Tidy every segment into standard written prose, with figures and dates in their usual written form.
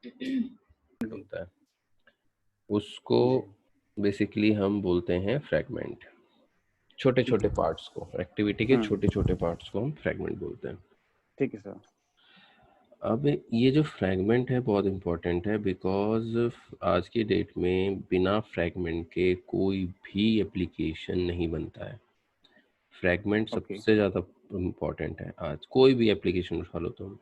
जी होता है उसको जी। बेसिकली हम बोलते हैं फ्रैगमेंट। छोटे ठीक छोटे है सर। पार्ट्स को, एक्टिविटी के हम्म। छोटे छोटे पार्ट्स को हम फ्रैगमेंट बोलते हैं। ठीक है सर। अब ये जो फ्रैगमेंट है बहुत इम्पोर्टेंट है, बिकॉज आज की डेट में बिना फ्रैगमेंट के कोई भी एप्लीकेशन नहीं बनता है। Fragment okay. सबसे ज़्यादा इम्पोर्टेंट है। आज कोई भी एप्लीकेशन उठा लो तुम,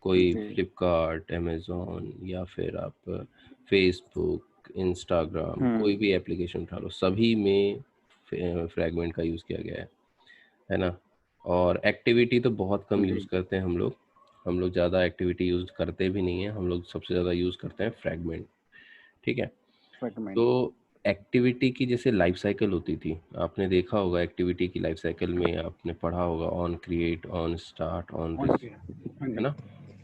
कोई जी। फ्लिपकार्ट, अमेज़ॉन, या फिर आप फेसबुक, इंस्टाग्राम, कोई हम्म। भी एप्लीकेशन उठा लो, सभी में फ्रैगमेंट का यूज़ किया गया है ना। और एक्टिविटी तो बहुत कम यूज़ जी। करते हैं हम लोग ज़्यादा एक्टिविटी यूज़ करते भी नहीं हैं, हम लोग सबसे ज़्यादा यूज़ करते हैं फ्रैगमेंट। ठीक है। तो फ्रैगमेंट। एक्टिविटी की जैसे लाइफ साइकिल होती थी, आपने देखा होगा एक्टिविटी की लाइफ साइकिल में, आपने पढ़ा होगा on create, on start, on हाँ जी हाँ है जी ना,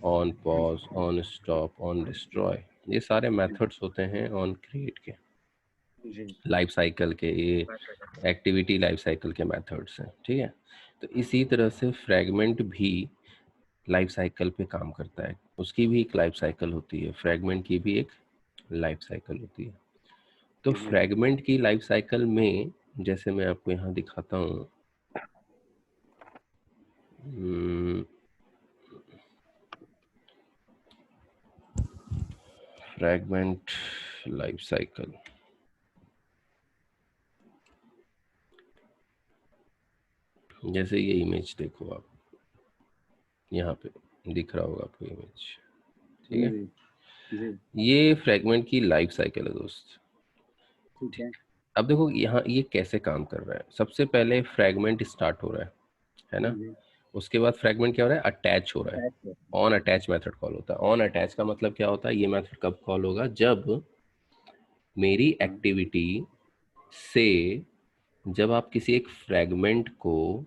ऑन हाँ जी pause, on stop, on destroy. ये सारे मेथड्स होते हैं ऑन क्रिएट के, जी। लाइफ साइकिल के, ये एक्टिविटी लाइफ साइकिल के मेथड्स हैं। ठीक है। तो इसी तरह से फ्रैगमेंट भी लाइफ साइकिल पे काम करता है, उसकी भी एक लाइफ साइकिल होती है, फ्रैगमेंट की भी एक लाइफ साइकिल होती है। तो जी। फ्रैगमेंट की लाइफ साइकिल में जैसे मैं आपको यहाँ दिखाता हूँ, फ्रैगमेंट लाइफ साइकिल, जैसे ये इमेज देखो आप, यहाँ पे दिख रहा होगा आपको इमेज। ठीक है। जी। जी। ये फ्रैगमेंट की लाइफ साइकिल है दोस्त। ठीक है। अब देखो यहाँ ये कैसे काम कर रहा है। सबसे पहले फ्रैगमेंट स्टार्ट हो रहा है ना। जी। उसके बाद फ्रैगमेंट क्या हो रहा है, अटैच हो रहा है। अटैच है। ऑन अटैच मेथड कॉल होता है। ऑन अटैच का मतलब क्या होता है, ये मेथड कब कॉल होगा, जब मेरी हम्म। एक्टिविटी से, जब आप किसी एक फ्रैगमेंट को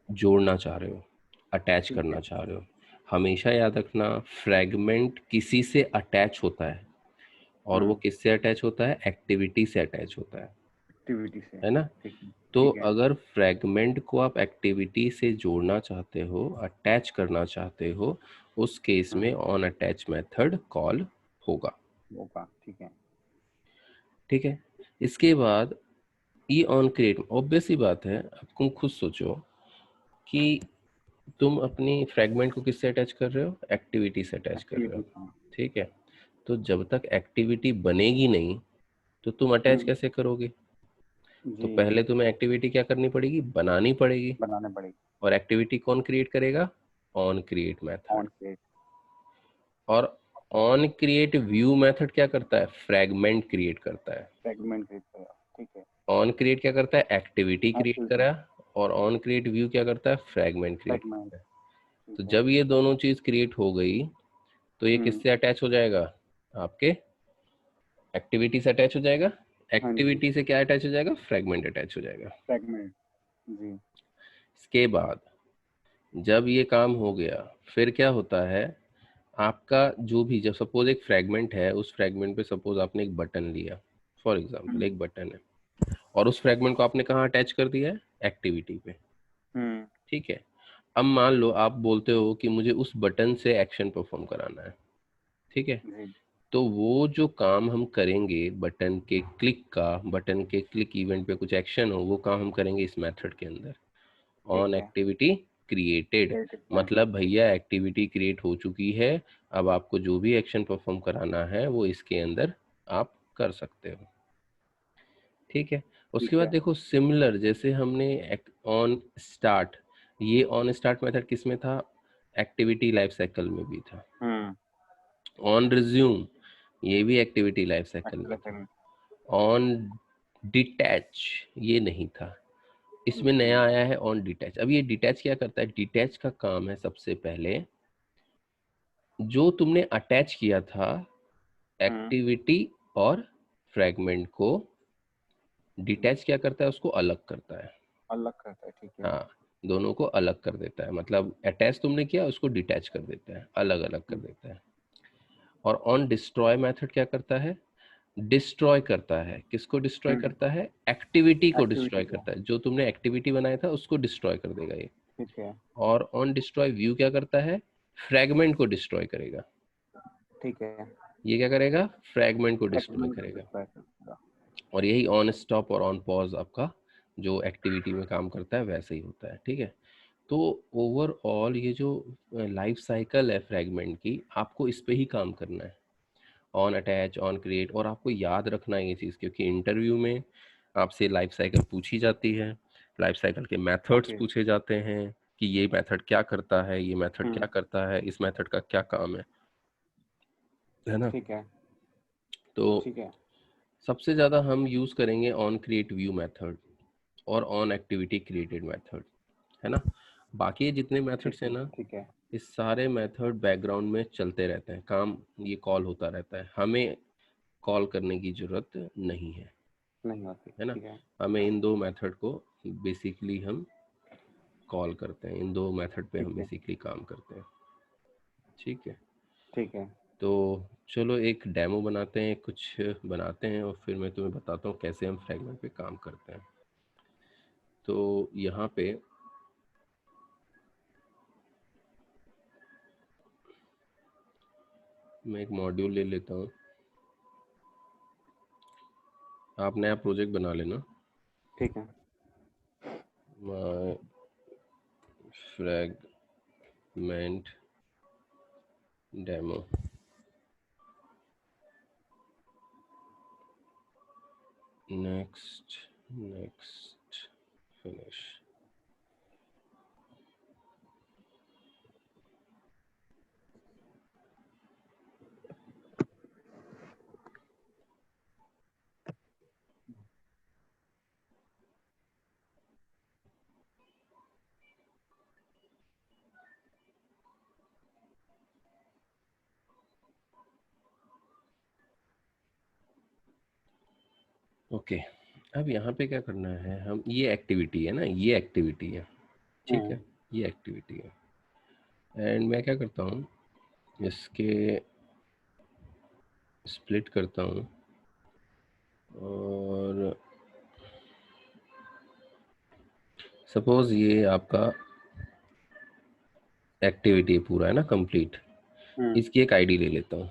जोड़ना चाह रहे हो, अटैच ठीक है। करना चाह रहे हो। हमेशा याद रखना, फ्रैगमेंट किसी से अटैच होता है, और वो हाँ। किससे अटैच होता है, एक्टिविटी से अटैच होता एक्टिविटी से। है ना। ठीक है। तो ठीक है। अगर फ्रैगमेंट को आप एक्टिविटी से जोड़ना चाहते हो, अटैच करना चाहते हो, उस केस में हाँ। ऑन अटैच मेथड कॉल होगा। होगा। ठीक है। ठीक है। इसके बाद ई ऑन क्रिएट, ऑब्वियस सी बात है, अब तुम खुद सोचो कि तुम अपनी फ्रैगमेंट को किससे अटैच कर रहे हो, एक्टिविटी से अटैच कर रहे हो। एक्टिविटी से। ठीक है। तो जब तक एक्टिविटी बनेगी नहीं, तो तुम अटैच हम्म। कैसे करोगे। तो जी। पहले तुम्हें एक्टिविटी क्या करनी पड़ेगी, बनानी पड़ेगी। बनाने पड़ेगी। और एक्टिविटी कौन क्रिएट करेगा, on create method. On create. और ऑन क्रिएट व्यू मेथड क्या करता है, फ्रैगमेंट क्रिएट करता है। फ्रैगमेंट क्रिएट करेगा। ठीक है। ऑन क्रिएट क्या करता है, एक्टिविटी क्रिएट एक्टिविटी। करा। और ऑन क्रिएट व्यू क्या करता है, फ्रैगमेंट क्रिएट फ्रैगमेंट। करता है। तो ठीक है। जब ये दोनों चीज क्रिएट हो गई, तो ये हम्म। किससे अटैच हो जाएगा, आपके एक्टिविटी से अटैच हो जाएगा। हाँ जी। एक्टिविटी से क्या अटैच हो जाएगा, फ्रैगमेंट अटैच हो जाएगा। फ्रैगमेंट। जी। इसके बाद जब ये काम हो गया, फिर क्या होता है, आपका जो भी, जब सपोज एक फ्रैगमेंट है, उस फ्रैगमेंट पे सपोज आपने एक बटन लिया, फॉर एग्जांपल हम्म। एक बटन है, और उस फ्रैगमेंट को आपने कहाँ अटैच कर दिया है, एक्टिविटी पे। हम्म। ठीक है। अब मान लो आप बोलते हो कि मुझे उस बटन से एक्शन परफॉर्म कराना है। ठीक है। जी। तो वो जो काम हम करेंगे, बटन के क्लिक का, बटन के क्लिक इवेंट पे कुछ एक्शन हो, वो काम हम करेंगे इस मेथड के अंदर, ठीक ऑन है। Activity created. क्रिएटिव में। मतलब भैया एक्टिविटी क्रिएट हो चुकी है, अब आपको जो भी एक्शन परफॉर्म कराना है वो इसके अंदर आप कर सकते हो। ठीक है। उसके ठीक बाद है। देखो सिमिलर, जैसे हमने ऑन स्टार्ट, ये ऑन स्टार्ट मेथड किस में था, एक्टिविटी लाइफ साइकिल में भी था। हम्म। ऑन रिज्यूम, ये भी एक्टिविटी लाइफ साइकिल में था। एक्टिविटी। ऑन डिटैच, ये नहीं था। इसमें जी। नया आया है ऑन डिटैच। अब ये डिटैच क्या करता है, डिटैच का काम है सबसे पहले, जो तुमने अटैच किया था हम्म। एक्टिविटी और फ्रैगमेंट को, डिटैच क्या करता है, उसको अलग करता है। अलग करता है। ठीक है। हाँ, दोनों को अलग कर देता है, मतलब अटैच तुमने किया, उसको डिटैच कर देता है, अलग अलग कर देता है। और ऑन डिस्ट्रॉय मेथड क्या करता है, डिस्ट्रॉय करता है। किसको डिस्ट्रॉय हम्म। करता है, एक्टिविटी को एक्टिविटी डिस्ट्रॉय को। करता है, जो तुमने एक्टिविटी बनाया था उसको डिस्ट्रॉय कर देगा ये। ठीक है। और ऑन डिस्ट्रॉय व्यू क्या करता है, फ्रैगमेंट को डिस्ट्रॉय करेगा। ठीक है। ये क्या करेगा, फ्रैगमेंट को डिस्ट्रॉय फ्रैगमेंट को करेगा। डिस्ट्रॉय करेगा। और यही ऑन स्टॉप और ऑन पॉज आपका जो एक्टिविटी में काम करता है वैसे ही होता है, ठीक है। तो ओवरऑल ये जो लाइफ साइकिल है फ्रैगमेंट की, आपको इस पे ही काम करना है, ऑन अटैच, ऑन क्रिएट। और आपको याद रखना है ये चीज़, क्योंकि इंटरव्यू में आपसे लाइफ साइकिल पूछी जाती है, लाइफ साइकिल के मेथड्स ओके। पूछे जाते हैं कि ये मेथड क्या करता है, ये मेथड क्या हम्म। करता है, इस मेथड का क्या काम है ना। ठीक है। तो ठीक है। सबसे ज़्यादा हम यूज़ करेंगे ऑन क्रिएट व्यू मेथड और ऑन एक्टिविटी क्रिएटेड मेथड, है ना। बाकी ये जितने मेथड्स हैं ना, ठीक है। इस सारे मेथड बैकग्राउंड में चलते रहते हैं, काम ये कॉल होता रहता है, हमें कॉल करने की ज़रूरत नहीं नहीं होती, है ना। ठीक है। हमें इन दो मेथड को बेसिकली हम कॉल करते हैं, इन दो मेथड पे हम ठीक है। बेसिकली काम करते हैं, ठीक है। ठीक है। तो चलो एक डेमो बनाते हैं, कुछ बनाते हैं, और फिर मैं तुम्हें बताता हूँ कैसे हम फ्रैगमेंट पे काम करते हैं। तो यहाँ पे मैं एक मॉड्यूल ले लेता हूँ, आप नया प्रोजेक्ट बना लेना, ठीक है। My fragment demo. Next, next, finish. Okay, अब यहाँ पे क्या करना है, हम ये एक्टिविटी है ना, ये एक्टिविटी है, ठीक है, ये एक्टिविटी है। एंड मैं क्या करता हूँ, इसके स्प्लिट करता हूँ, और सपोज ये आपका एक्टिविटी पूरा है ना कंप्लीट, इसकी एक आईडी ले लेता हूँ,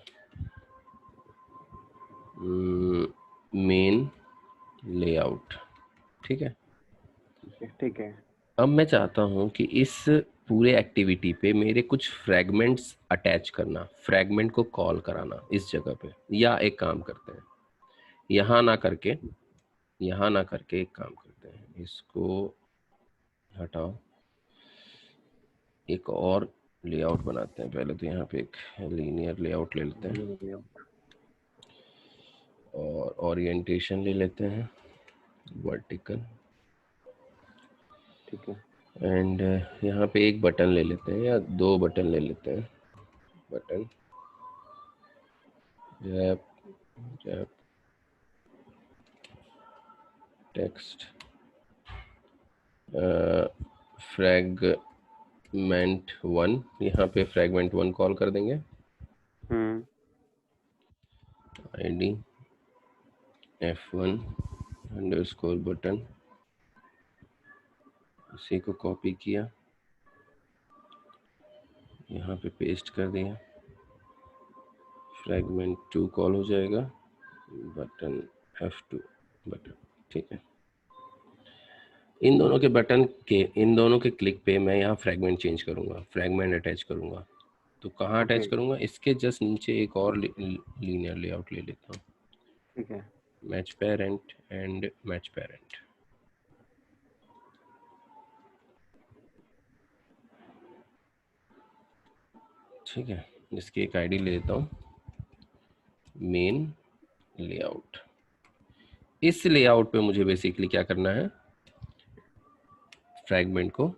मेन लेआउट, ठीक है। ठीक है। अब मैं चाहता हूँ कि इस पूरे एक्टिविटी पे मेरे कुछ फ्रैगमेंट्स अटैच करना, फ्रैगमेंट को कॉल कराना इस जगह पे। या एक काम करते हैं, यहाँ ना करके, यहाँ ना करके एक काम करते हैं, इसको हटाओ, एक और लेआउट बनाते हैं। पहले तो यहाँ पे एक लीनियर लेआउट ले लेते हैं, और ओरिएंटेशन ले लेते हैं वर्टिकल, ठीक है। एंड यहाँ पे एक बटन ले लेते हैं, या दो बटन ले लेते हैं, button wrap, wrap text, fragment one, यहाँ पे फ्रैगमेंट वन कॉल कर देंगे, आईडी F1 अंडरस्कोर बटन, इसी को कॉपी किया, यहाँ पे पेस्ट कर दिया, फ्रैगमेंट टू कॉल हो जाएगा, बटन F2 बटन, ठीक है। इन दोनों के बटन के, इन दोनों के क्लिक पे मैं यहाँ फ्रैगमेंट चेंज करूँगा, फ्रैगमेंट अटैच करूँगा। तो कहाँ अटैच करूँगा, इसके जस्ट नीचे एक और लीनियर लेआउट ले लेता हूँ, ठीक है। Match parent and match parent, ठीक है। इसकी एक आईडी ले लेता हूँ, मेन लेआउट। इस लेआउट पे मुझे बेसिकली क्या करना है, फ्रैगमेंट को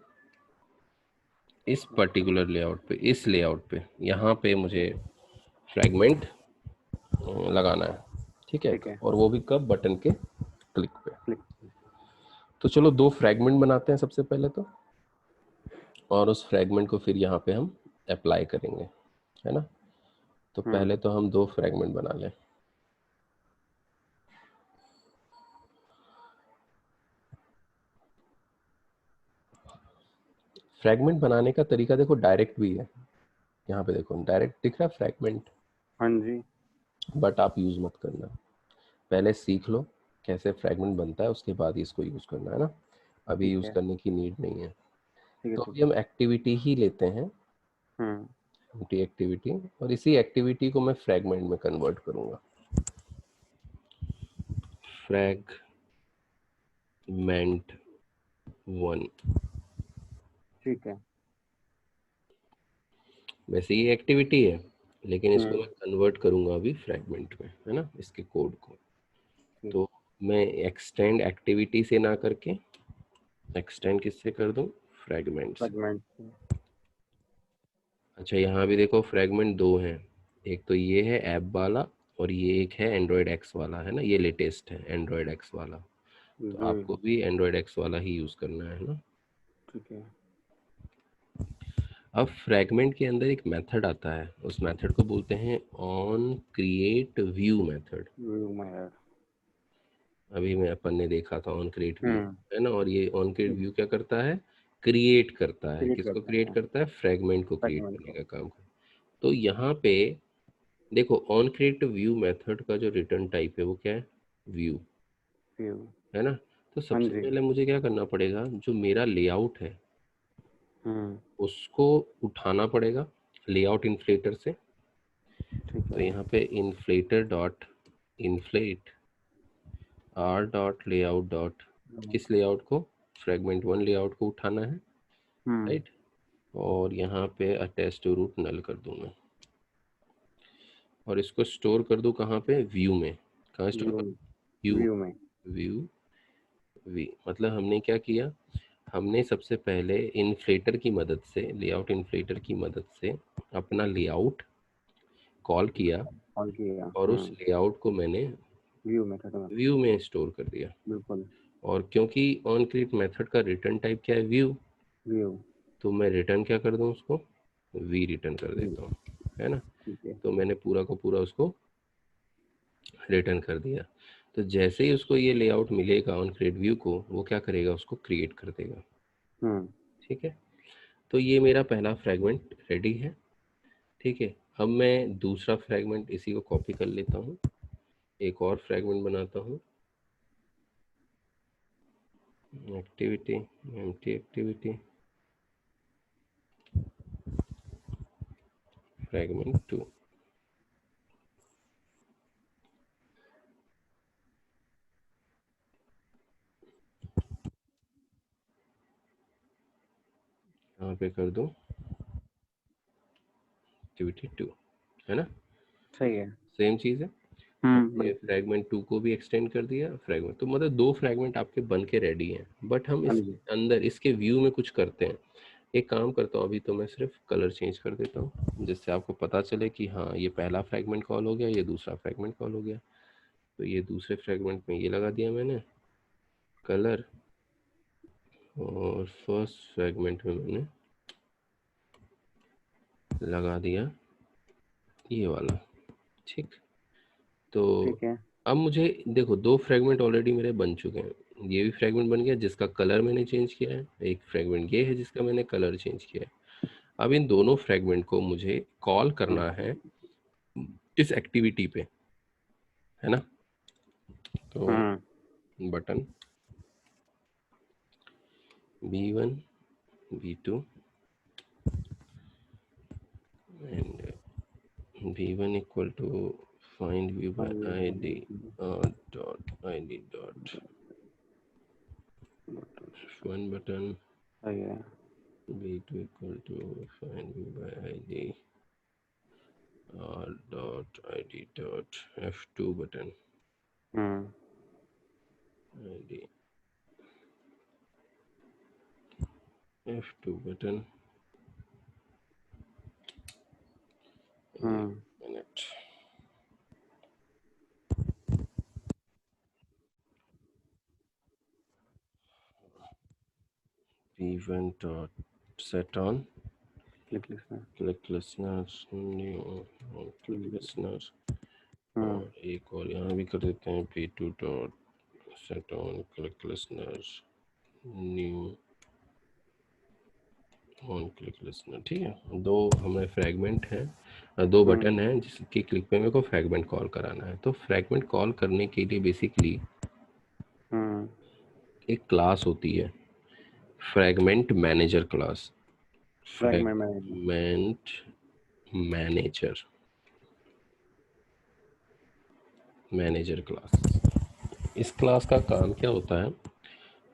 इस पर्टिकुलर लेआउट पे, इस लेआउट पे, यहाँ पे मुझे फ्रैगमेंट लगाना है, ठीक है। ठीक है। और वो भी कब, बटन के क्लिक पे। क्लिक। तो चलो दो फ्रैगमेंट बनाते हैं सबसे पहले तो, और उस फ्रैगमेंट को फिर यहाँ पे हम अप्लाई करेंगे, है ना। तो पहले तो हम दो फ्रैगमेंट बना लें। फ्रैगमेंट बनाने का तरीका देखो डायरेक्ट भी है, यहाँ पे देखो डायरेक्ट दिख रहा है फ्रैगमेंट, हाँ जी, बट आप यूज मत करना, पहले सीख लो कैसे फ्रेगमेंट बनता है, उसके बाद ही इसको यूज करना है ना, अभी ठीक यूज है, करने की नीड नहीं है। ठीक है, तो ठीक अभी है। हम एक्टिविटी ही लेते हैं, हम्म, एम्प्टी एक्टिविटी, और इसी एक्टिविटी को मैं फ्रेगमेंट में कन्वर्ट करूंगा। फ्रेगमेंट 1, ठीक है। वैसे ये एक्टिविटी है लेकिन इसको हम्म, मैं कन्वर्ट करूंगा अभी फ्रेगमेंट में, है ना, इसके कोड को। ठीक। तो मैं एक्सटेंड एक्टिविटी से ना करके एक्सटेंड किससे कर दूं, फ्रेगमेंट से। सेगमेंट। अच्छा यहाँ भी देखो फ्रेगमेंट दो हैं, एक तो ये है ऐप वाला और ये एक है एंड्रॉयड एक्स वाला, है ना, ये लेटेस्ट है एंड्रॉयड एक्स वाला। तो जी, आपको भी एंड्रॉयड एक्स वाला ही यूज करना है ना। ठीक है। अब फ्रेगमेंट के अंदर एक मेथड आता है, उस मेथड को बोलते हैं on create view method. View में ऐड। अभी मैं अपन ने देखा था ऑन क्रिएट व्यू, हम्म, है ना, और ये ऑन क्रिएट ठीक। व्यू क्या करता है, क्रिएट करता है, क्रिएट किसको करता क्रिएट है करता है, फ्रेगमेंट को क्रिएट सेगमेंट करने को। का काम करता है। तो यहाँ पे देखो ऑन क्रिएट व्यू मेथड का जो रिटर्न टाइप है वो क्या है, व्यू, व्यू। है ना। तो हाँ सबसे जी। पहले मुझे क्या करना पड़ेगा, जो मेरा लेआउट है हम्म, उसको उठाना पड़ेगा लेआउट इन्फ्लेटर से। ठीक तो है। यहाँ पे inflator dot inflate R dot layout dot, किस लेआउट को, फ्रेगमेंट 1 लेआउट को उठाना है, हम्म, राइट। और यहाँ पे अटैच टू रूट नल कर दूँ मैं, और इसको स्टोर कर दूँ कहाँ पे, व्यू में। कहाँ स्टोर व्यू। कर, व्यू, व्यू में। व्यू वी, मतलब हमने क्या किया, हमने सबसे पहले इन्फ्लेटर की मदद से, लेआउट इन्फ्लेटर की मदद से अपना लेआउट कॉल किया, कॉल किया। और उस लेआउट को मैंने व्यू मेथड में। व्यू में स्टोर कर दिया। बिल्कुल। और क्योंकि ऑन क्रिएट मेथड का रिटर्न टाइप क्या है, व्यू, व्यू। तो मैं रिटर्न क्या कर दूं उसको, वी रिटर्न कर व्यू। देता हूँ, है ना। ठीक है। तो मैंने पूरा का पूरा उसको रिटर्न कर दिया। तो जैसे ही उसको ये लेआउट मिलेगा ऑन क्रिएट व्यू को, वो क्या करेगा, उसको क्रिएट कर देगा, हम्म, ठीक है। तो ये मेरा पहला फ्रेगमेंट रेडी है, ठीक है। अब मैं दूसरा फ्रेगमेंट इसी को कॉपी कर लेता हूँ, एक और फ्रेगमेंट बनाता हूँ, एक्टिविटी, एम्प्टी एक्टिविटी, फ्रेगमेंट 2। यहाँ पे कर दो एक्टिविटी 2, है ना, सही है। सेम चीज़ है। हमने बिल्कुल। फ्रेगमेंट 2 को भी एक्सटेंड कर दिया, फ्रेगमेंट, तो मतलब दो फ्रेगमेंट आपके बन के रेडी हैं। बट हम हाँ इस जी। अंदर इसके व्यू में कुछ करते हैं। एक काम करता हूँ, अभी तो मैं सिर्फ कलर चेंज कर देता हूँ, जिससे आपको पता चले कि हाँ ये पहला फ्रेगमेंट कॉल हो गया, ये दूसरा फ्रेगमेंट कॉल हो गया। तो ये दूसरे फ्रेगमेंट में ये लगा दिया मैंने कलर, और फर्स्ट फ्रेगमेंट में मैंने लगा दिया ये वाला, ठीक। तो ठीक है। अब मुझे देखो दो फ्रेगमेंट ऑलरेडी मेरे बन चुके हैं, ये भी फ्रेगमेंट बन गया जिसका कलर मैंने चेंज किया है, एक फ्रेगमेंट ये है जिसका मैंने कलर चेंज किया है। अब इन दोनों फ्रेगमेंट को मुझे कॉल करना है इस एक्टिविटी पे, है ना। तो हम्म, button B1 B2 and B1 equal to find view by id dot id dot one button, सही है। B2 equal to find view by id r dot id dot f2 button, hmm, id f2 button, एक hmm, minute, B1 dot set on click लिखना। click listeners new click listeners, hmm, और एक और यहाँ भी कर देते हैं B2 dot set on click listeners new on click listener, ठीक है। दो हमें फ्रेगमेंट हैं, दो बटन है जिसकी क्लिक पे मेरे को फ्रैगमेंट कॉल कराना है। तो फ्रैगमेंट कॉल करने के लिए बेसिकली एक क्लास होती है, fragment manager class. Fragment manager. Fragment manager, manager class. इस क्लास का काम क्या होता है?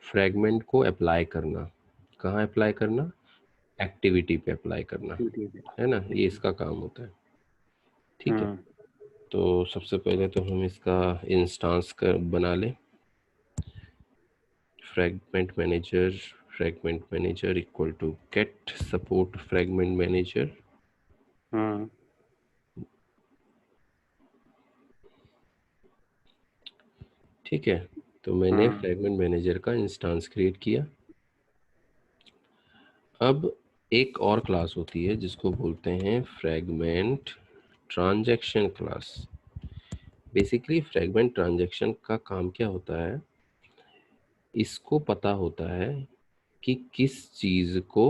फ्रैगमेंट को अप्लाई करना। कहाँ अप्लाई करना? एक्टिविटी पे अप्लाई करना, ठीक है। है ना, ये इसका काम होता है। ठीक है, तो सबसे पहले तो हम इसका इंस्टेंस कर बना लें। Fragment manager equal to get support fragment manager. ठीक है, तो मैंने फ्रैगमेंट मैनेजर का इंस्टेंस क्रिएट किया। अब एक और क्लास होती है जिसको बोलते हैं fragment transaction class. Basically fragment transaction का काम क्या होता है? इसको पता होता है कि किस चीज़ को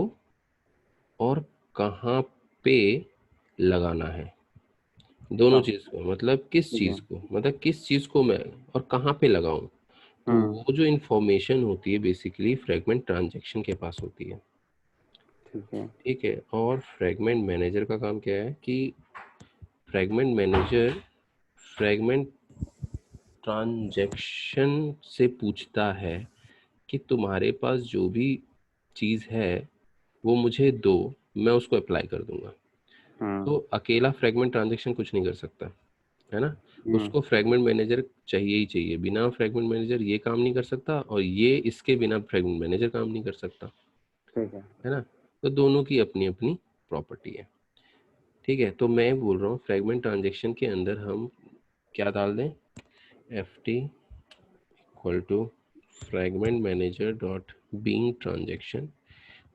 और कहाँ पे लगाना है। दोनों अच्छा, चीज़ को, मतलब किस ठीक है। चीज़ को, मतलब किस चीज़ को मैं और कहाँ पे लगाऊं। तो वो जो इंफॉर्मेशन होती है बेसिकली फ्रैगमेंट ट्रांजैक्शन के पास होती है। ठीक है। ठीक है, और फ्रैगमेंट मैनेजर का काम क्या है कि फ्रैगमेंट मैनेजर फ्रैगमेंट ट्रांजैक्शन से पूछता है कि तुम्हारे पास जो भी चीज़ है वो मुझे दो, मैं उसको अप्लाई कर दूंगा। तो अकेला फ्रैगमेंट ट्रांजैक्शन कुछ नहीं कर सकता, है ना। उसको फ्रैगमेंट मैनेजर चाहिए ही चाहिए। बिना फ्रैगमेंट मैनेजर ये काम नहीं कर सकता, और ये इसके बिना फ्रैगमेंट मैनेजर काम नहीं कर सकता, ठीक है। है ना। तो दोनों की अपनी अपनी प्रॉपर्टी है। ठीक है, तो मैं बोल रहा हूँ फ्रैगमेंट ट्रांजैक्शन के अंदर हम क्या डाल दें? F T equal to fragment manager dot being transaction.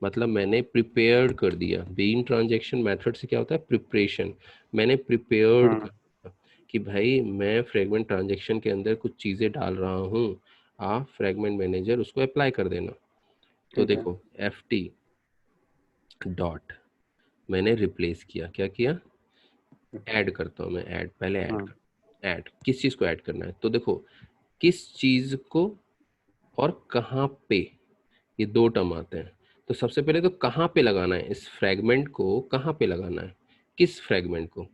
मतलब मैंने प्रिपेयर्ड कर दिया। बीइंग ट्रांजैक्शन मेथड से क्या होता है? प्रिपरेशन। मैंने प्रिपेयर्ड कर दिया कि भाई मैं फ्रैगमेंट ट्रांजैक्शन के अंदर कुछ चीज़ें डाल रहा हूँ, आप फ्रैगमेंट मैनेजर उसको अप्लाई कर देना। तो ठीक है। देखो एफ टी डॉट, मैंने रिप्लेस किया, क्या किया? ऐड करता हूँ मैं, ऐड, पहले ऐड किस चीज़ को ऐड करना है? तो देखो किस चीज़ को और कहाँ पे, ये दो टर्म आते हैं। तो सबसे पहले तो कहाँ पे लगाना है, इस फ्रैगमेंट को कहाँ पे लगाना है, किस फ्रैगमेंट को।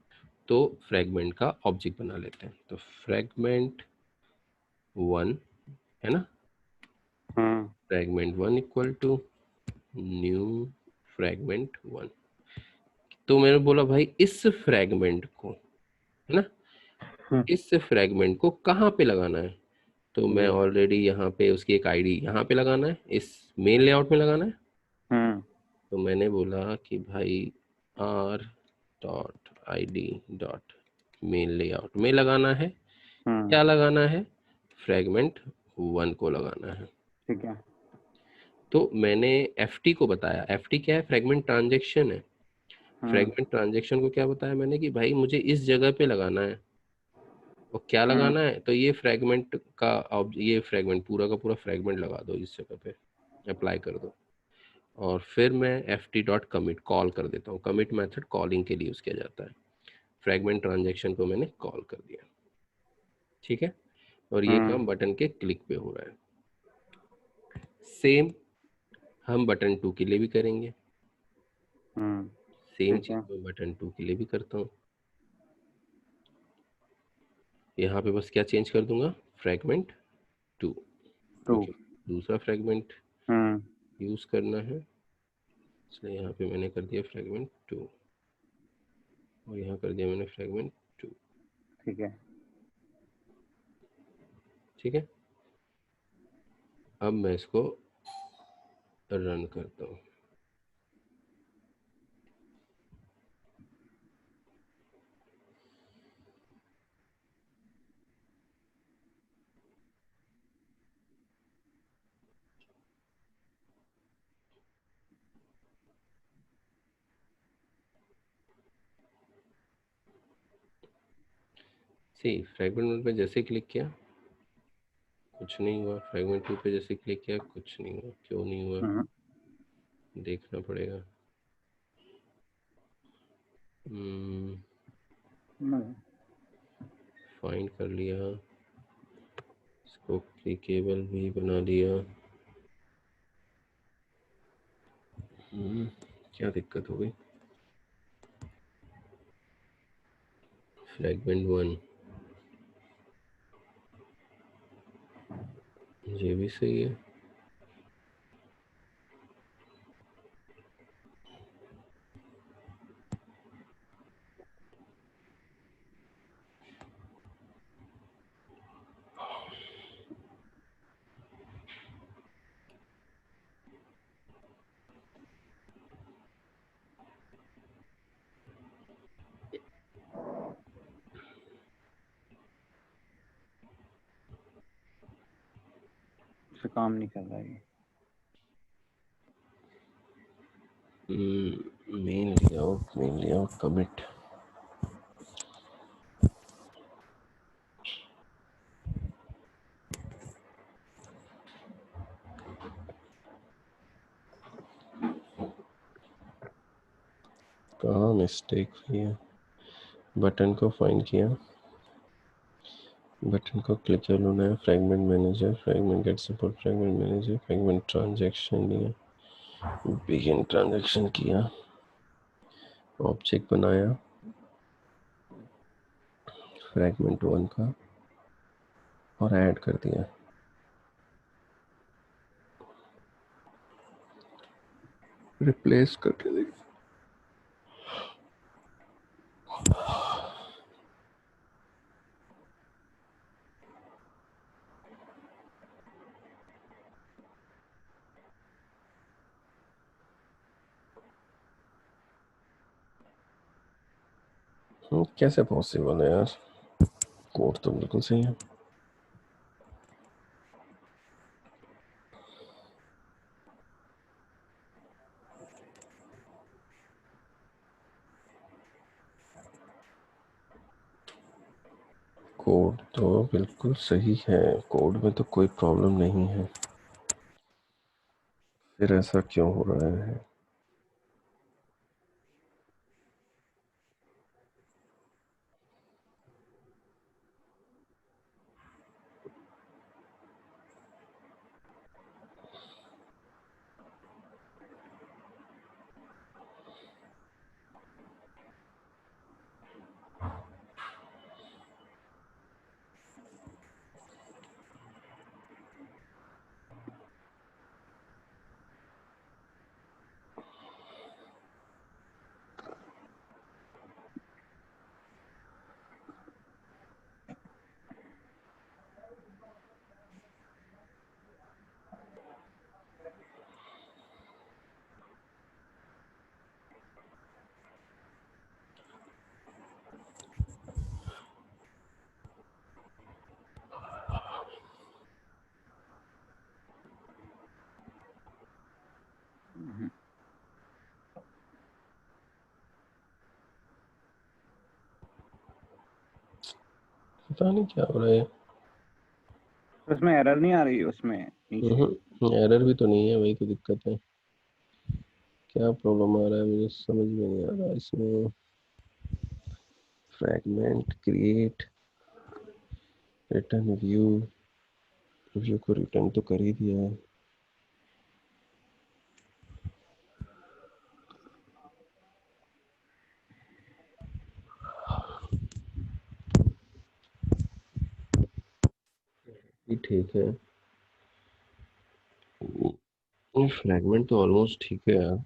तो फ्रैगमेंट का ऑब्जेक्ट बना लेते हैं। तो फ्रैगमेंट वन, है ना, fragment one equal to new fragment one. तो मैंने बोला भाई इस फ्रैगमेंट को, है ना, इस फ्रैगमेंट को कहाँ पे लगाना है। तो मैं ऑलरेडी यहाँ पे उसकी एक आईडी यहाँ पे लगाना है, इस मेन लेआउट में लगाना है। तो मैंने बोला कि भाई R dot I D dot main layout में लगाना है। क्या लगाना है? फ्रैगमेंट वन को लगाना है। ठीक है। तो मैंने एफ टी को बताया, एफ टी क्या है? फ्रैगमेंट ट्रांजेक्शन है। फ्रैगमेंट ट्रांजेक्शन को क्या बताया मैंने कि भाई मुझे इस जगह पे लगाना है, और क्या लगाना है? तो ये फ्रैगमेंट का ये फ्रैगमेंट पूरा का पूरा फ्रैगमेंट लगा दो, इस जगह पे अप्लाई कर दो। और फिर मैं F T dot commit call कर देता हूँ। कमिट मेथड कॉलिंग के लिए यूज़ किया जाता है। फ्रैगमेंट ट्रांजैक्शन को मैंने कॉल कर दिया। ठीक है, और ये काम बटन के क्लिक पे हो रहा है। सेम हम बटन टू के लिए भी करेंगे। सेम ठीक चीज़ है। मैं बटन टू के लिए भी करता हूँ। यहाँ पे बस क्या चेंज कर दूंगा? Fragment two, two. क्योंकि दूसरा फ्रैगमेंट हम्म। यूज़ करना है, इसलिए यहाँ पे मैंने कर दिया फ्रैगमेंट टू, और यहाँ कर दिया मैंने फ्रैगमेंट टू। ठीक है। ठीक है, अब मैं इसको रन करता हूँ। सी फ्रैगमेंट वन पे जैसे क्लिक किया कुछ नहीं हुआ, फ्रैगमेंट टू पे जैसे क्लिक किया कुछ नहीं हुआ। क्यों नहीं हुआ देखना पड़ेगा। नहीं। फाइंड कर लिया, इसको क्लिकेबल भी बना लिया। क्या दिक्कत हो गई? फ्रैगमेंट 1 ये भी सही है। से काम नहीं कर रहा है। Main layout commit. कहाँ मिस्टेक हुई है? बटन को फाइंड किया, बटन को क्लिक होना है, fragment manager, fragment gate support, fragment manager, fragment transaction लिया, बिगिन ट्रांजैक्शन किया, ऑब्जेक्ट बनाया फ्रैगमेंट 1 का और ऐड कर दिया। रिप्लेस करके देखिए। कैसे पॉसिबल है यार? कोड तो बिल्कुल सही है। कोड तो बिल्कुल सही है, कोड में तो कोई प्रॉब्लम नहीं है, फिर ऐसा क्यों हो रहा है? पता नहीं क्या हो रहा है। उसमें एरर नहीं आ रही उसमें नीचे? एरर भी तो नहीं है, वही तो दिक्कत है। क्या प्रॉब्लम आ रहा है मुझे समझ में नहीं आ रहा इसमें। Fragment create, return view, view को रिटर्न तो कर ही दिया है। ये ठीक है, फ्रैगमेंट तो ऑलमोस्ट ठीक है यार।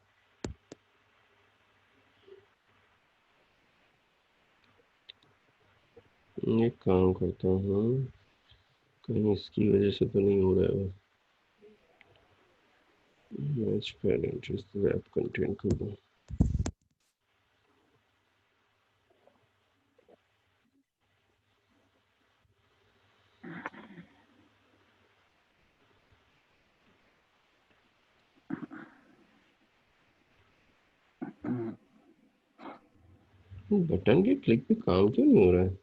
एक काम करता हूँ, कहीं इसकी वजह से तो नहीं हो रहा है। मैच पेरेंट रैप कंटेंट कर दूँ। बटन के क्लिक पे काम क्यों नहीं हो रहा है?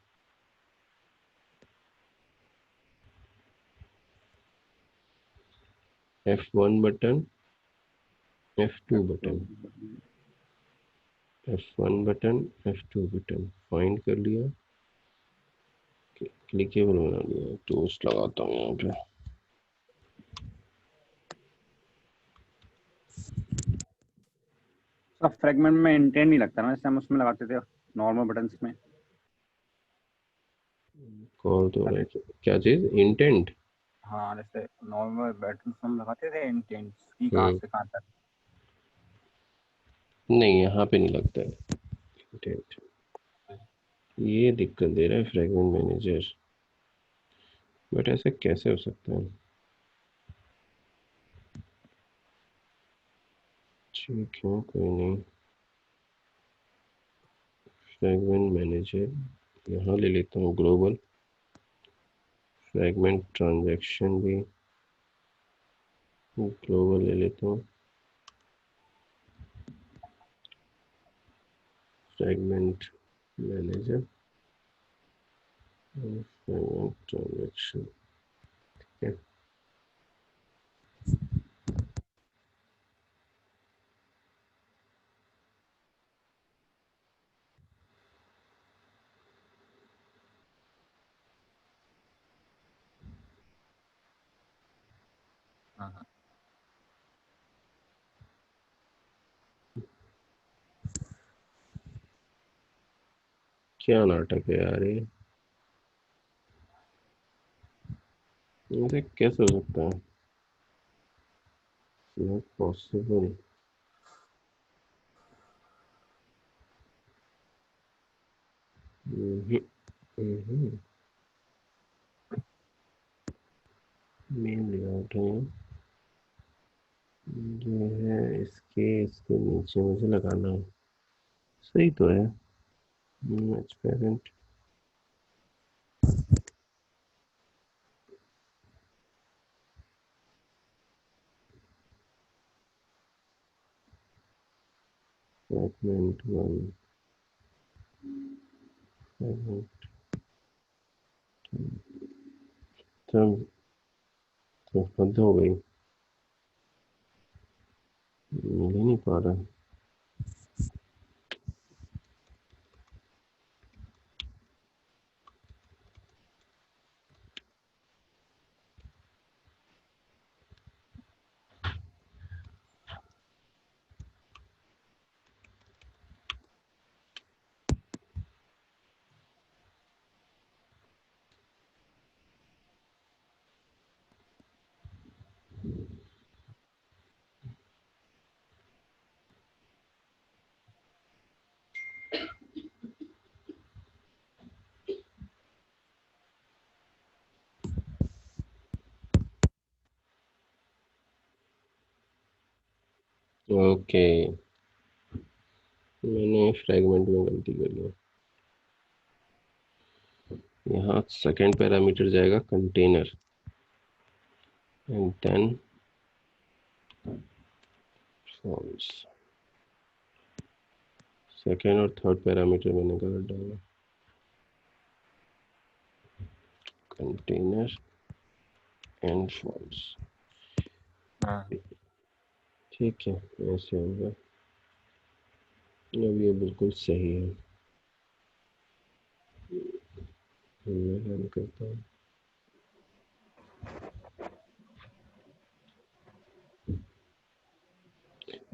F1 button, F2 button, F1 button, F2 button find कर लिया, क्लिकेबल बना लिया। टोस्ट लगाता हूँ यहाँ पे। सब फ्रेगमेंट में इंटेंट नहीं लगता ना, जैसे हम उसमें लगाते थे नॉर्मल बटन्स में। कॉल तो रहा है क्या चीज, इंटेंट? हाँ, जैसे नॉर्मल बटन्स हम लगाते थे इंटेंट की कहाँ से कहाँ तक। नहीं, यहाँ पे नहीं लगता है इंटेंट। ये दिक्कत दे रहा है फ्रेगमेंट मैनेजर, बट ऐसा कैसे हो सकता है? ठीक है, कोई नहीं। फ्रेगमेंट मैनेजर यहाँ ले लेता हूँ, ग्लोबल फ्रेगमेंट ट्रांजैक्शन भी ग्लोबल ले लेता हूँ। फ्रेगमेंट मैनेजर, फ्रेगमेंट ट्रांजैक्शन, ठीक है। हाँ। क्या नाटक है यार ये, ऐसे कैसे हो सकता है? Not possible. मेन लेआउट है जो है, इसके नीचे मुझे लगाना है। सही तो है। पेरेंट फ्रेगमेंट वन, फ्रेगमेंट तब तो हद हो गई, मिल ही नहीं पा रहा। ओके, मैंने फ्रेगमेंट में गलती कर ली। यहाँ सेकेंड पैरामीटर जाएगा container, and then false. Second और थर्ड पैरामीटर मैंने गलत डाला, कंटेनर एंड फॉल्स। ठीक है, ऐसे होगा। अब ये बिल्कुल सही है। मैं रन करता हूँ।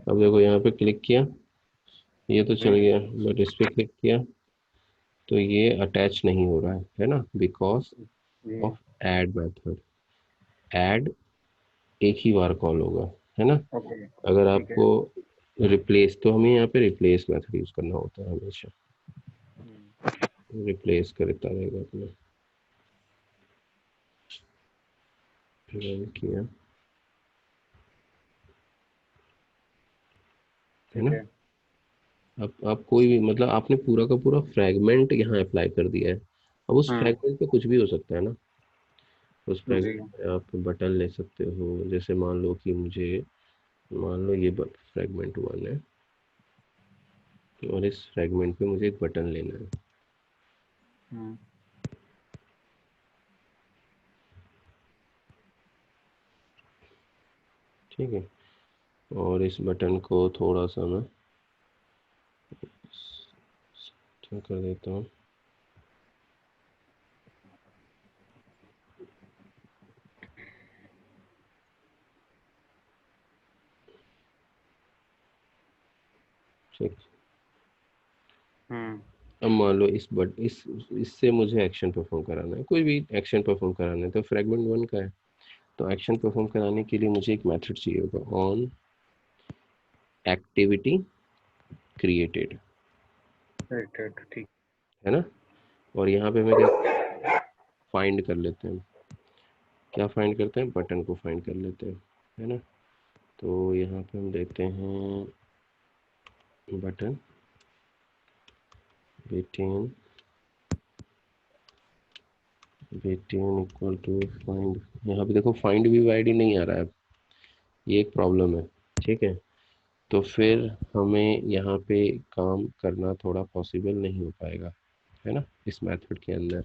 अब देखो यहाँ पे क्लिक किया, ये तो चल गया, बट इस पे क्लिक किया तो ये अटैच नहीं हो रहा है ना, because of add method. Add एक ही बार कॉल होगा, है ना। ओके, अगर ठीक है। आपको रिप्लेस, तो हमें यहाँ पे रिप्लेस मेथड यूज करना होता है हमेशा। रिप्लेस करता रहेगा अपने। रन किया, है ठीक ना। है। अब आप कोई भी, मतलब आपने पूरा का पूरा फ्रैगमेंट यहाँ अप्लाई कर दिया है। अब उस फ्रैगमेंट पे कुछ भी हो सकता है ना। उस जी। फ्रैगमेंट पे आप बटन ले सकते हो, जैसे मान लो कि मुझे, मान लो ये फ्रैगमेंट वन है और इस फ्रैगमेंट पे मुझे एक बटन लेना है। ठीक है, और इस बटन को थोड़ा सा मैं क्या कर देता हूँ, ठीक। अब मान लो इससे मुझे एक्शन परफॉर्म कराना है, कोई भी एक्शन परफॉर्म कराना है, तो फ्रेगमेंट 1 का है, तो एक्शन परफॉर्म कराने के लिए मुझे एक मेथड चाहिए होगा, ऑन एक्टिविटी क्रिएटेड, ठीक है ना। और यहाँ पे मैं क्या फाइंड कर लेते हैं, क्या फाइंड करते हैं, बटन को फाइंड कर लेते हैं, है ना। तो यहाँ पे हम देते हैं button btn equal to find. यहाँ पे देखो फाइंड व्यू आईडी नहीं आ रहा है, ये एक प्रॉब्लम है, ठीक है। तो फिर हमें यहाँ पे काम करना थोड़ा पॉसिबल नहीं हो पाएगा, है ना, इस मेथड के अंदर,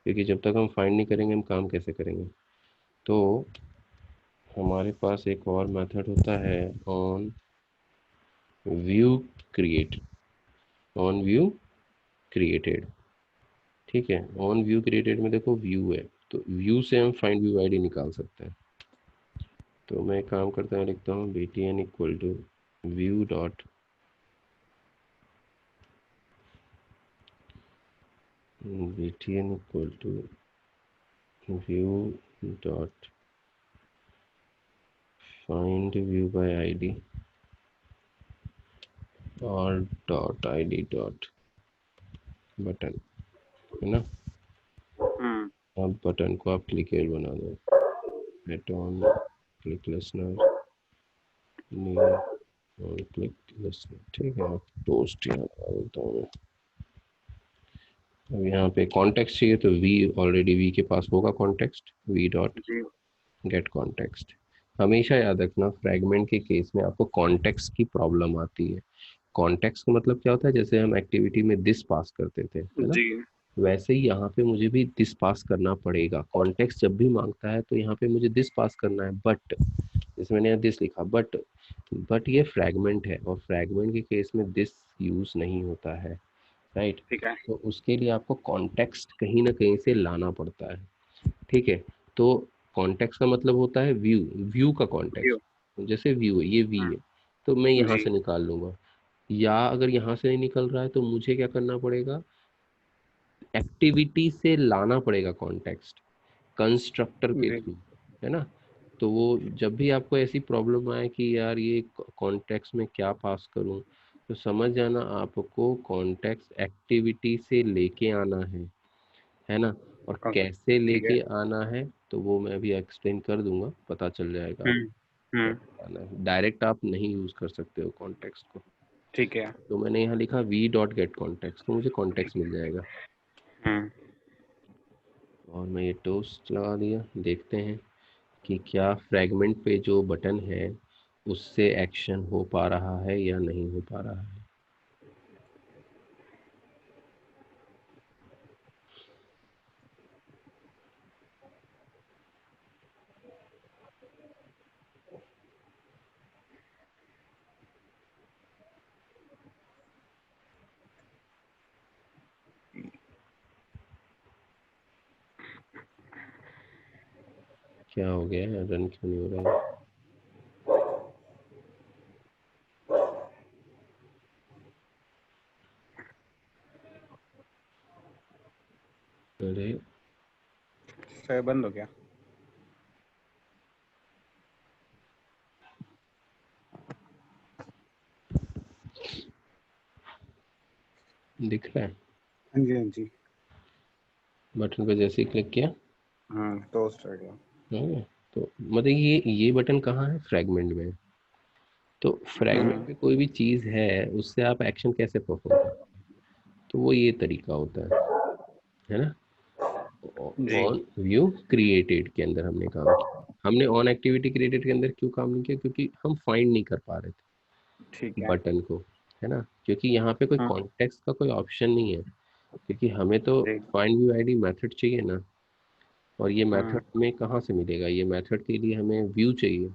क्योंकि जब तक हम फाइंड नहीं करेंगे हम काम कैसे करेंगे। तो हमारे पास एक और मेथड होता है on view create, on view created, ठीक है। ऑन व्यू क्रिएटेड में देखो व्यू है, तो व्यू से हम फाइंड व्यू आईडी निकाल सकते हैं। तो मैं काम करता हूँ, लिखता हूँ btn equal to view dot btn equal to view dot find view by ID और डॉट आईडी डॉट बटन, है ना। अब बटन को आप क्लिकेबल बना दो, set on click listener new on click listener, ठीक है। टोस्ट यहाँ लगा देता हूँ मैं। अब यहाँ पे कॉन्टेक्स्ट चाहिए, तो वी ऑलरेडी वी के पास होगा context, V dot gate context. हमेशा याद रखना फ्रैगमेंट के केस में आपको कॉन्टेक्स्ट की प्रॉब्लम आती है। कॉन्टेक्स्ट का मतलब क्या होता है, जैसे हम एक्टिविटी में दिस पास करते थे, है ना, वैसे ही यहाँ पे मुझे भी दिस पास करना पड़ेगा। कॉन्टेक्स्ट जब भी मांगता है तो यहाँ पे मुझे दिस पास करना है, बट जैसे मैंने यहाँ दिस लिखा, बट ये फ्रैगमेंट है, और फ्रैगमेंट के केस में दिस यूज नहीं होता है, राइट। तो उसके लिए आपको कॉन्टेक्स्ट कहीं ना कहीं से लाना पड़ता है, ठीक है। तो कॉन्टेक्स्ट का मतलब होता है व्यू, व्यू का कॉन्टेक्स्ट, जैसे व्यू है, ये वी है, तो मैं यहाँ से निकाल लूंगा। या अगर यहाँ से नहीं निकल रहा है तो मुझे क्या करना पड़ेगा, एक्टिविटी से लाना पड़ेगा कॉन्टेक्स्ट, कंस्ट्रक्टर के थ्रू, है ना। तो वो जब भी आपको ऐसी प्रॉब्लम आए कि यार ये कॉन्टेक्स्ट में क्या पास करूं, तो समझ जाना आपको कॉन्टेक्स्ट एक्टिविटी से लेके आना है ना। और कैसे लेके आना है तो वो मैं अभी एक्सप्लेन कर दूंगा, पता चल जाएगा आपको कैसे आना है। डायरेक्ट आप नहीं यूज कर सकते हो कॉन्टेक्स्ट को, ठीक है। तो मैंने यहाँ लिखा वी डॉट गेट कॉन्टेक्स्ट, तो मुझे कॉन्टेक्स्ट मिल जाएगा। और मैं ये टोस्ट लगा दिया, देखते हैं कि क्या फ्रैगमेंट पे जो बटन है उससे एक्शन हो पा रहा है या नहीं हो पा रहा है। क्या हो गया है, रन क्यों नहीं हो रहा है। अरे शायद बंद हो गया। दिख रहा है, हाँ जी, हाँ जी। बटन पे जैसे ही क्लिक किया टोस्ट हो गया। हो गया। तो मतलब ये बटन कहाँ है, फ्रैगमेंट में। तो फ्रैगमेंट में कोई भी चीज़ है उससे आप एक्शन कैसे परफॉर्म करें, तो वो ये तरीका होता है ना। जी। ऑन व्यू क्रिएटेड के अंदर हमने काम किया, हमने ऑन एक्टिविटी क्रिएटेड के अंदर क्यों काम नहीं किया, क्योंकि हम फाइंड नहीं कर पा रहे ठीक थे है। बटन को, है ना। क्योंकि यहाँ पे कोई कॉन्टेक्स्ट का कोई ऑप्शन नहीं है, क्योंकि हमें तो जी। फाइंड व्यू आईडी मेथड चाहिए ना, और ये मेथड हमें कहाँ से मिलेगा, ये मेथड के लिए हमें व्यू चाहिए,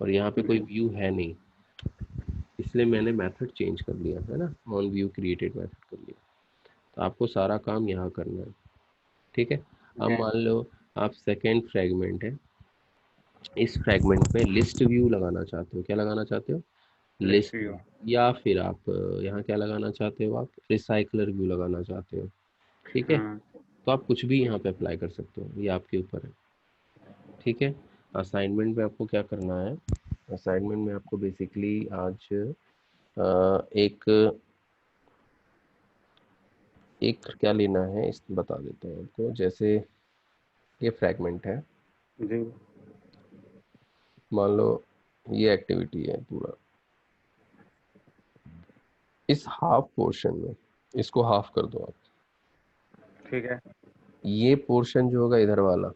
और यहाँ पे कोई व्यू है नहीं, इसलिए मैंने मेथड चेंज कर लिया, है ना, ऑन व्यू क्रिएटेड मेथड कर लिया। तो आपको सारा काम यहाँ करना है, ठीक है। अब है मान लो आप सेकेंड फ्रेगमेंट है, इस फ्रेगमेंट पे लिस्ट व्यू लगाना चाहते हो, क्या लगाना चाहते हो, लिस्ट लिस्ट, व्यू। या फिर आप यहाँ क्या लगाना चाहते हो, आप रिसाइकलर व्यू लगाना चाहते हो, ठीक है। हम्म। तो आप कुछ भी यहाँ पे अप्लाई कर सकते हो, ये आपके ऊपर है, ठीक है। असाइनमेंट में आपको क्या करना है, असाइनमेंट में आपको बेसिकली आज एक एक क्या लेना है इस बता देता हूँ आपको। जैसे ये फ्रैगमेंट है, जी। मान लो ये एक्टिविटी है पूरा, इस हाफ पोर्शन में इसको हाफ कर दो आप। ठीक है। ये पोर्शन जो होगा इधर वाला,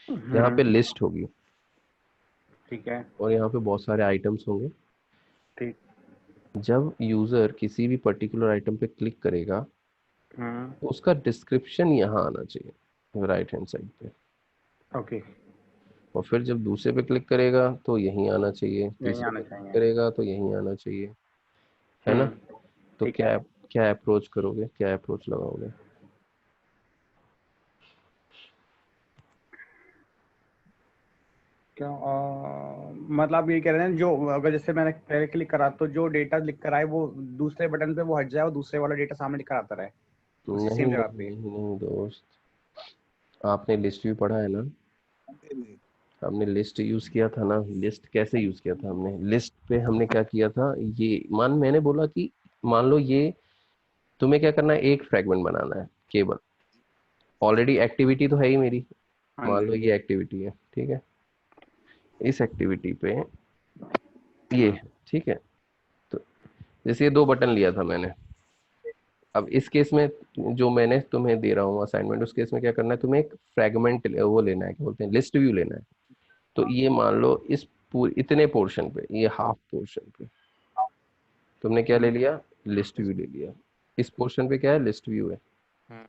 यहाँ पे हम्म। लिस्ट होगी ठीक है। और यहाँ पे बहुत सारे आइटम्स होंगे। ठीक। जब यूजर किसी भी पर्टिकुलर आइटम पे क्लिक करेगा हम्म। तो उसका डिस्क्रिप्शन यहाँ आना चाहिए राइट हैंड साइड पे, ओके। और फिर जब दूसरे पे क्लिक करेगा तो यहीं आना चाहिए, यही तीसरे आना पे क्लिक चाहिए। करेगा तो यहीं आना चाहिए, है ना। हम्म। तो ठीक है। क्या क्या अप्रोच करोगे, क्या अप्रोच लगाओगे। क्या मतलब ये कह रहे हैं, जो अगर जैसे मैंने पहले क्लिक करा तो जो डेटा लिख कर आए वो दूसरे बटन पे वो हट जाए और दूसरे वाला डेटा सामने लिखा आता रहे उसी नहीं सेम नहीं जगह पे। नहीं नहीं दोस्त, आपने लिस्ट भी पढ़ा है ना, हमने लिस्ट यूज किया था ना। लिस्ट कैसे यूज किया था हमने, लिस्ट पे हमने क्या किया था, ये मैंने बोला कि मान लो ये तुम्हें क्या करना है, एक फ्रेगमेंट बनाना है केवल, ऑलरेडी एक्टिविटी तो है ही मेरी, हाँ मान लो जी। ये एक्टिविटी है, ठीक है। इस एक्टिविटी पे ये हम्म। है, ठीक है। तो जैसे ये दो बटन लिया था मैंने, अब इस केस में जो मैंने तुम्हें दे रहा हूँ असाइनमेंट, उस केस में क्या करना है, तुम्हें एक फ्रेगमेंट वो लेना है, क्या बोलते हैं, लिस्ट व्यू लेना है। तो ये मान लो इस पूरे इतने पोर्शन पे, ये हाफ पोर्शन पे तुमने क्या ले हम्म। लिया, लिस्ट व्यू ले लिया। इस पोर्शन पे क्या है, लिस्ट व्यू है। हम्म।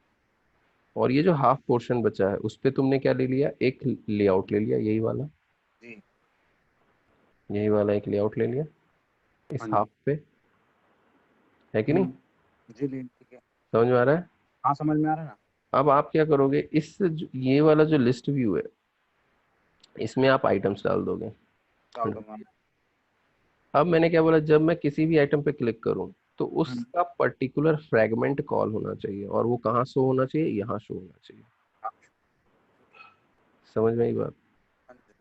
और ये जो हाफ पोर्शन बचा है उस पे तुमने क्या ले लिया, एक लेआउट ले लिया, यही वाला, जी। यही वाला एक लेआउट ले लिया इस हाँ हाफ जी। पे, है कि नहीं, हम्म। जी जी ठीक है। समझ में आ रहा है। हाँ समझ में आ रहा है ना। अब आप क्या करोगे, ये वाला जो लिस्ट व्यू है इसमें आप आइटम्स डाल दोगे। डाल दूंगा। अब मैंने क्या बोला, जब मैं किसी भी आइटम पे क्लिक करूं तो हम्म। उसका पर्टिकुलर फ्रेगमेंट कॉल होना चाहिए, और वो कहाँ शो होना चाहिए, यहाँ शो होना चाहिए। समझ में आई बात। हाँ जी।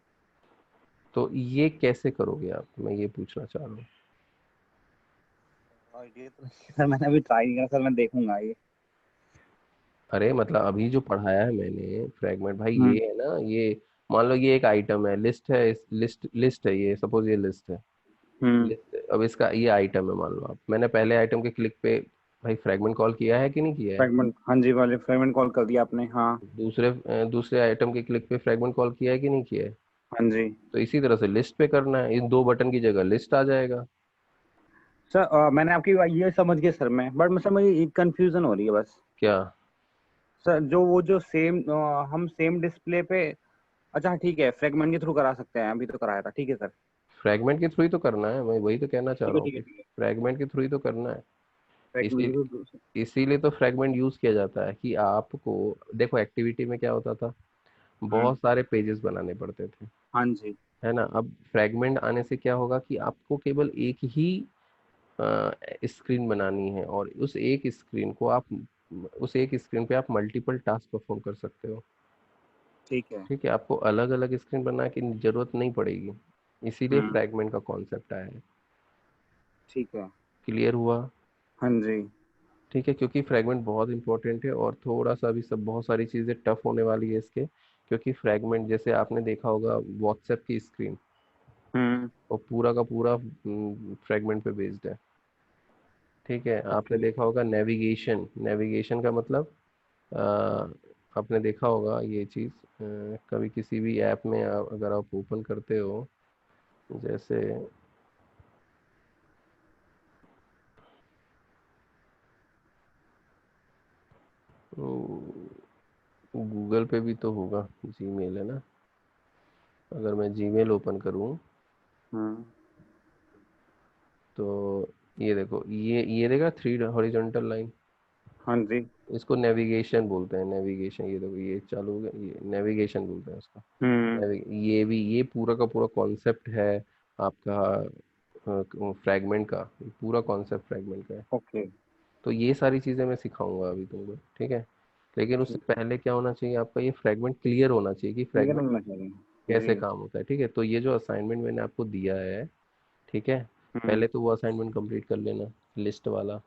तो ये कैसे करोगे आप, मैं ये पूछना चाह रहा हूँ। और ये तो सर मैंने अभी ट्राई नहीं करा सर, मैं देखूंगा ये। अरे मतलब अभी जो पढ़ाया है मैंने फ्रेगमेंट भाई, हम्म। ये है ना, ये मान लो ये एक आइटम है, लिस्ट है, लिस्ट है, ये सपोज ये लिस्ट है, हम्म। लिस्ट है। अब इसका ये आइटम है, मान लो आप, मैंने पहले आइटम के क्लिक पे भाई फ्रेगमेंट कॉल किया है कि नहीं किया है, फ्रेगमेंट, हाँ जी वाले फ्रेगमेंट कॉल कर दिया आपने, हाँ। दूसरे आइटम के क्लिक पे फ्रेगमेंट कॉल किया है कि नहीं किया है। हाँ जी। तो इसी तरह से लिस्ट पे करना है, इन दो बटन की जगह लिस्ट आ जाएगा। सर मैंने आपकी बात ये समझ गया सर, मैं बट सर मुझे एक कंफ्यूजन हो रही है बस। क्या, सर जो वो जो सेम हम सेम डिस्प्ले पे, अच्छा ठीक है फ्रेगमेंट के थ्रू करा सकते हैं, अभी तो कराया था, ठीक है सर। फ्रेगमेंट के थ्रू ही तो करना है, मैं वही तो कहना चाह ठीक रहा है हूँ ठीक है कि ठीक है। फ्रेगमेंट के थ्रू ही तो करना है। फ्रेगमेंट इसी के थ्रू। इसीलिए तो फ्रेगमेंट यूज किया जाता है कि आपको, देखो एक्टिविटी में क्या होता था, हम्म। बहुत सारे पेजेस बनाने पड़ते थे, हाँ जी। है ना। अब फ्रेगमेंट आने से क्या होगा कि आपको केवल एक ही स्क्रीन बनानी है, और उस एक स्क्रीन पे आप मल्टीपल टास्क परफॉर्म कर सकते हो, ठीक है। ठीक है। आपको अलग अलग स्क्रीन बनाने की जरूरत नहीं पड़ेगी, इसीलिए हम्म। फ्रैगमेंट का कॉन्सेप्ट आया है। ठीक है। क्लियर हुआ। हाँ जी। ठीक है, क्योंकि फ्रैगमेंट बहुत इंपॉर्टेंट है, और थोड़ा सा भी सब बहुत सारी चीज़ें टफ होने वाली है इसके, क्योंकि फ्रैगमेंट जैसे आपने देखा होगा व्हाट्सएप की स्क्रीन, हम्म। वो पूरा का पूरा फ्रैगमेंट पे बेस्ड है, ठीक है। आपने ओके। देखा होगा नेविगेशन, नेविगेशन का मतलब आपने देखा होगा ये चीज़, कभी किसी भी ऐप में अगर आप ओपन करते हो, जैसे गूगल पे भी तो होगा, जीमेल है ना, अगर मैं जीमेल ओपन करूं हम्म। तो ये देखो, ये देखा थ्री हॉरिजॉन्टल लाइन, हाँ जी। इसको नेविगेशन बोलते हैं, नेविगेशन। ये देखो ये चालू हो गया, ये नेविगेशन बोलते हैं इसका। हम्म। ये भी, ये पूरा का पूरा कॉन्सेप्ट है आपका फ्रैगमेंट का, ये पूरा कॉन्सेप्ट फ्रैगमेंट का है। ओके। तो ये सारी चीज़ें मैं सिखाऊंगा अभी तुमको, ठीक है। लेकिन उससे ठीक है। पहले क्या होना चाहिए, आपका ये फ्रैगमेंट क्लियर होना चाहिए कि क्लियर फ्रैगमेंट होना चाहिए। कैसे जी। काम होता है, ठीक है। तो ये जो असाइनमेंट मैंने आपको दिया है, ठीक है, हम्म। पहले तो वो असाइनमेंट कंप्लीट कर लेना, लिस्ट वाला,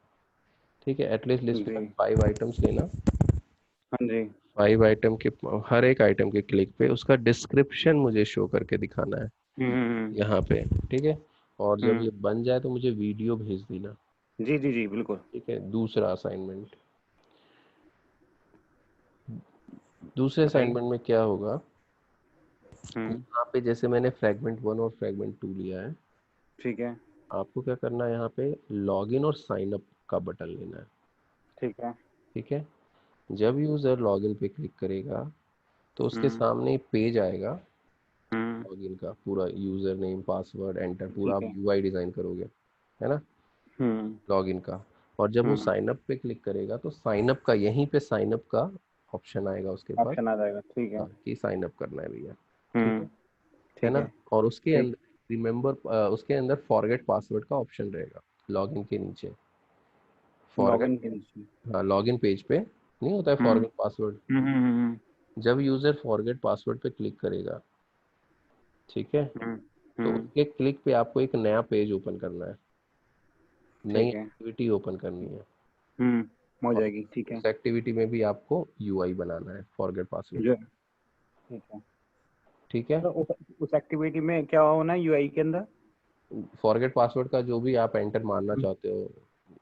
ठीक है। एटलीस्ट लिस्ट में जी। 5 आइटम्स लेना। हाँ जी। 5 आइटम के, हर एक आइटम के क्लिक पे उसका डिस्क्रिप्शन मुझे शो करके दिखाना है हम्म। यहाँ पे, ठीक है। और जब हम्म। ये बन जाए तो मुझे वीडियो भेज देना, जी जी जी बिल्कुल। ठीक है। दूसरा असाइनमेंट, दूसरे बताइए। असाइनमेंट में क्या होगा, हम्म। यहाँ पे जैसे मैंने फ्रैगमेंट 1 और फ्रैगमेंट 2 लिया है, ठीक है। आपको क्या करना है, यहाँ पे लॉगिन और साइन अप का बटन लेना है, ठीक है। ठीक है। जब यूज़र लॉगिन पे क्लिक करेगा तो उसके हम्म। सामने एक पेज आएगा हम्म। लॉगिन का, पूरा यूज़र नेम पासवर्ड एंटर, पूरा ठीक आप है। यूआई डिज़ाइन करोगे, है ना, हम्म। लॉगिन का। और जब वो हम्म। साइन अप पे क्लिक करेगा तो साइन अप का, यहीं पे साइन अप का ऑप्शन आएगा उसके पास, ऑप्शन आ जाएगा, ठीक है। हाँ, कि साइन अप करना है भैया, ठीक हम्म। है ठीक ना। है। और उसके ठीक। अंदर रिमेंबर, उसके अंदर फॉरगेट पासवर्ड का ऑप्शन रहेगा लॉगिन के नीचे, फॉरगेट, लॉगिन के नीचे। हाँ, लॉगिन पेज पे नहीं होता है हम्म। Forget password. हम्म। हम्म। जब यूज़र फॉरगेट पासवर्ड पे क्लिक करेगा, ठीक है, हम्म। तो हम्म। उसके क्लिक पे आपको एक नया पेज ओपन करना है, नई ठीक है। एक्टिविटी ओपन करनी है। हो और जाएगी, ठीक है। उस एक्टिविटी में भी आपको यूआई बनाना है फॉरगेट पासवर्ड, जो ठीक है। ठीक है। तो उस एक्टिविटी में क्या होना है यूआई के अंदर? फॉरगेट पासवर्ड का जो भी आप एंटर मारना हम्म, चाहते हो,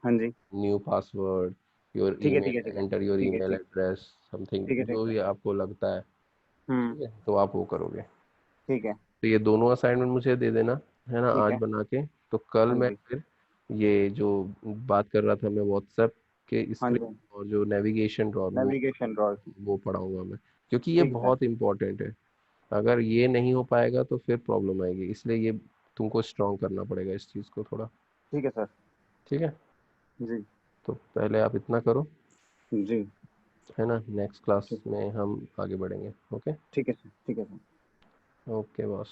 हाँ जी। न्यू पासवर्ड, योर ठीक है, ठीक ईमेल, है, ठीक है। एंटर योर ठीक है, ईमेल ठीक। एड्रेस, समथिंग ठीक है, ठीक जो है। भी आपको लगता है, हम्म। ठीक है, तो आप वो करोगे। ठीक है। तो ये दोनों असाइनमेंट मुझे दे देना, है ना, ठीक आज है। बना के। तो कल हाँ मैं जी। फिर ये जो बात कर रहा था मैं व्हाट्सएप के हाँ स्क्रिप्ट जी। और जो नेविगेशन ड्रॉर, नेविगेशन रॉड। वो पढ़ाऊंगा मैं, क्योंकि ये ठीक है सर। बहुत इंपॉर्टेंट है। अगर ये नहीं हो पाएगा तो फिर प्रॉब्लम आएगी, इसलिए ये तुमको स्ट्रॉन्ग करना पड़ेगा इस चीज़ को थोड़ा, ठीक है सर। ठीक है। जी। तो पहले आप इतना करो, जी। है ना, नेक्स्ट क्लास ठीक। में हम आगे बढ़ेंगे, ओके। ठीक है सर, ठीक है sir. Okay boss.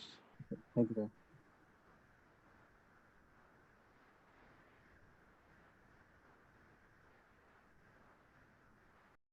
Thank you sir.